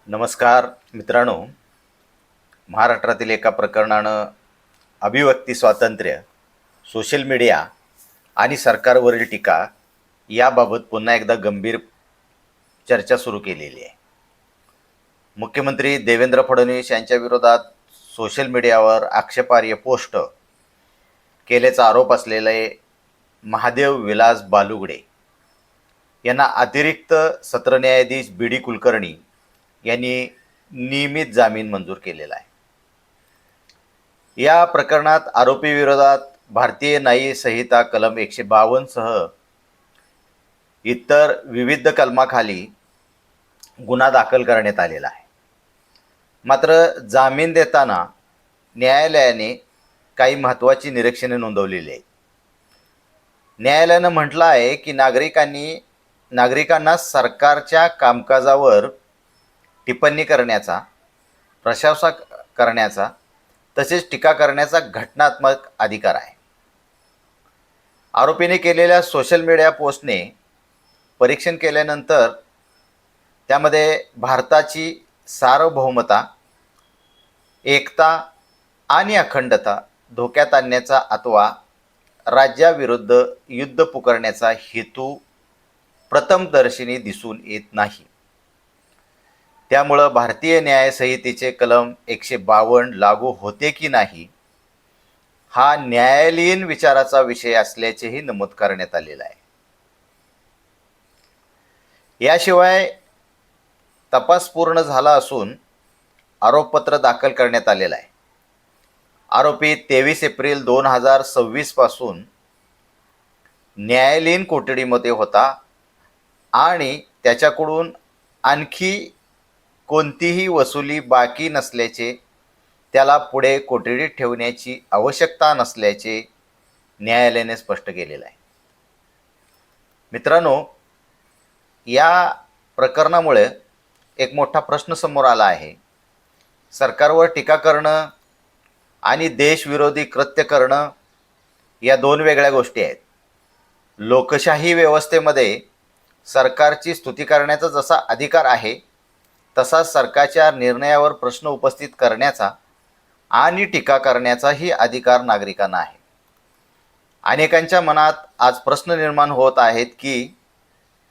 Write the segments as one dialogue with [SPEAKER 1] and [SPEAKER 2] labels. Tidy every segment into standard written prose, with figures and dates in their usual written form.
[SPEAKER 1] नमस्कार मित्रांनो. महाराष्ट्रातील एका प्रकरणानं अभिव्यक्ती स्वातंत्र्य, सोशल मीडिया आणि सरकारवरील टीका याबाबत पुन्हा एकदा गंभीर चर्चा सुरू केलेली आहे. मुख्यमंत्री देवेंद्र फडणवीस यांच्या विरोधात सोशल मीडियावर आक्षेपार्ह पोस्ट केल्याचा आरोप असलेले महादेव विलास बालुगडे यांना अतिरिक्त सत्र न्यायाधीश बी डी कुलकर्णी यांनी नियमित जामीन मंजूर केलेला आहे. या प्रकरणात आरोपी विरोधात भारतीय न्याय संहिता कलम 152 सह इतर विविध कलमाखाली गुन्हा दाखल करण्यात आलेला आहे. मात्र जामीन देताना न्यायालयाने काही महत्त्वाची निरीक्षणे नोंदवलेली आहेत. न्यायालयानं म्हटलं आहे की नागरिकांना सरकारच्या कामकाजावर टिप्पणी करण्याचा, प्रशंसा करण्याचा तसेच टीका करण्याचा घटनात्मक अधिकार आहे. आरोपीने केलेल्या सोशल मीडिया पोस्टने परीक्षण केल्यानंतर त्यामध्ये भारताची सार्वभौमता, एकता आणि अखंडता धोक्यात आणण्याचा अथवा राज्याविरुद्ध युद्ध पुकारण्याचा हेतू प्रथमदर्शनी दिसून येत नाही. त्यामुळं भारतीय न्याय संहितेचे कलम 152 लागू होते की नाही हा न्यायालयीन विचाराचा विषय असल्याचेही नमूद करण्यात आलेला आहे. याशिवाय तपास पूर्ण झाला असून आरोपपत्र दाखल करण्यात आलेलं आहे. आरोपी 23 एप्रिल 2026 पासून न्यायालयीन कोठडीमध्ये होता आणि त्याच्याकडून आणखी कोणतीही वसुली बाकी नसल्याचे, त्याला पुढे कोठडीत ठेवण्याची आवश्यकता नसल्याचे न्यायालयाने स्पष्ट केलेलं आहे. मित्रांनो, या प्रकरणामुळे एक मोठा प्रश्न समोर आला आहे. सरकारवर टीका करणं आणि देशविरोधी कृत्य करणं या दोन वेगळ्या गोष्टी आहेत. लोकशाही व्यवस्थेमध्ये सरकारची स्तुती करण्याचा जसा अधिकार आहे तसा सरकारच्या निर्णयावर प्रश्न उपस्थित करण्याचा आणि टीका करण्याचाही अधिकार नागरिकांना आहे. अनेकांच्या मनात आज प्रश्न निर्माण होत आहेत की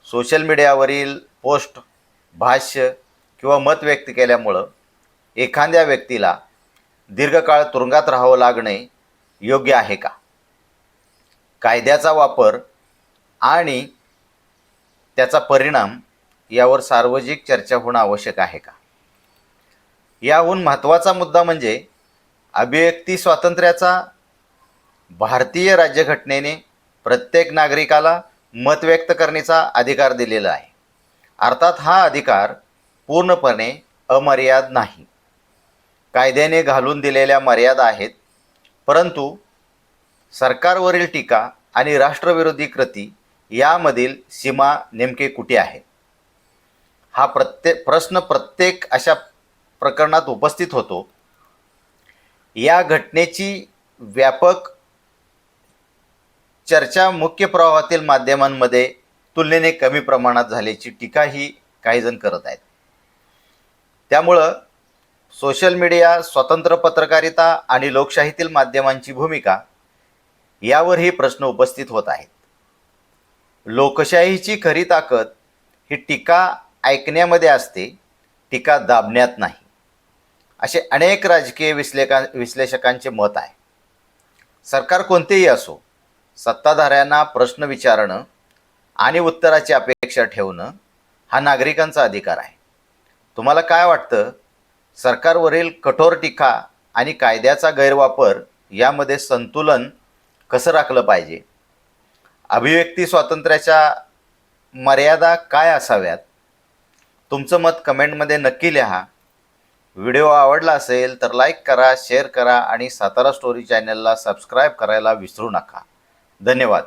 [SPEAKER 1] सोशल मीडियावरील पोस्ट, भाष्य किंवा मत व्यक्त केल्यामुळं एखाद्या व्यक्तीला दीर्घकाळ तुरुंगात राहावं लागणे योग्य आहे का? कायद्याचा वापर आणि त्याचा परिणाम यावर सार्वजनिक चर्चा होणं आवश्यक आहे का? याहून महत्त्वाचा मुद्दा म्हणजे अभिव्यक्ती स्वातंत्र्याचा भारतीय राज्यघटनेने प्रत्येक नागरिकाला मत व्यक्त करण्याचा अधिकार दिलेला आहे. अर्थात हा अधिकार पूर्णपणे अमर्याद नाही. कायद्याने घालून दिलेल्या मर्यादा आहेत, परंतु सरकारवरील टीका आणि राष्ट्रविरोधी कृती यामधील सीमा नेमके कुठे आहे हा प्रश्न प्रत्येक अशा प्रकरणात उपस्थित होतो. या घटनेची व्यापक चर्चा मुख्य प्रवाहातील माध्यमांमध्ये तुलनेने कमी प्रमाणात झाल्याची टीकाही काही जण करत आहेत. त्यामुळं सोशल मीडिया, स्वतंत्र पत्रकारिता आणि लोकशाहीतील माध्यमांची भूमिका यावरही प्रश्न उपस्थित होत आहेत. लोकशाहीची खरी ताकद ही टीका ऐकण्यामध्ये असते, टीका दाबण्यात नाही, असे अनेक राजकीय विश्लेषकांचे मत आहे. सरकार कोणतेही असो, सत्ताधाऱ्यांना प्रश्न विचारणं आणि उत्तराची अपेक्षा ठेवणं हा नागरिकांचा अधिकार आहे. तुम्हाला काय वाटतं? सरकारवरील कठोर टीका आणि कायद्याचा गैरवापर यामध्ये संतुलन कसं राखलं पाहिजे? अभिव्यक्ती स्वातंत्र्याच्या मर्यादा काय असाव्यात? तुमचं मत कमेंटमध्ये नक्की लिहा. व्हिडिओ आवडला असेल तर लाईक करा, शेअर करा आणि सातारा स्टोरी चॅनलला सबस्क्राईब करायला विसरू नका. धन्यवाद.